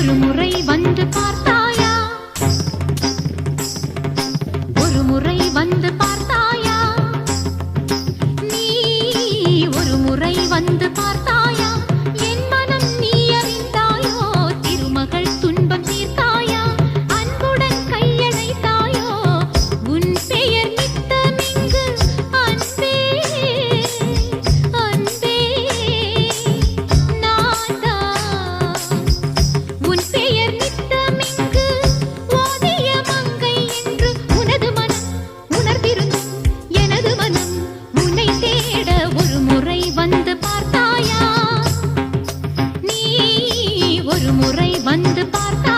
ஒரு முறை வந்து பார்த்தாயா? ஒரு முறை வந்து பார்த்தாயா? நீ ஒரு முறை வந்து பார்த்தாயா? என் மனம் நீ அறிந்தாயோ? திருமகள் துன்பம் தீர்த்தாயா? அன்புடன் கையணைத்தாயோ? உன் பெயர் நித்தமிங்கு அன்பே அன்பே நான்தான். உன் பெயர் நித்தமிங்கு ஓதிய மங்கை என்று உனது மனம் உணர்ந்திருந்தும் எனது மனம் உன்னை தேட ஒரு முறை வந்து பார்த்தாயா? நீ ஒரு முறை வந்து பார்த்தாயா?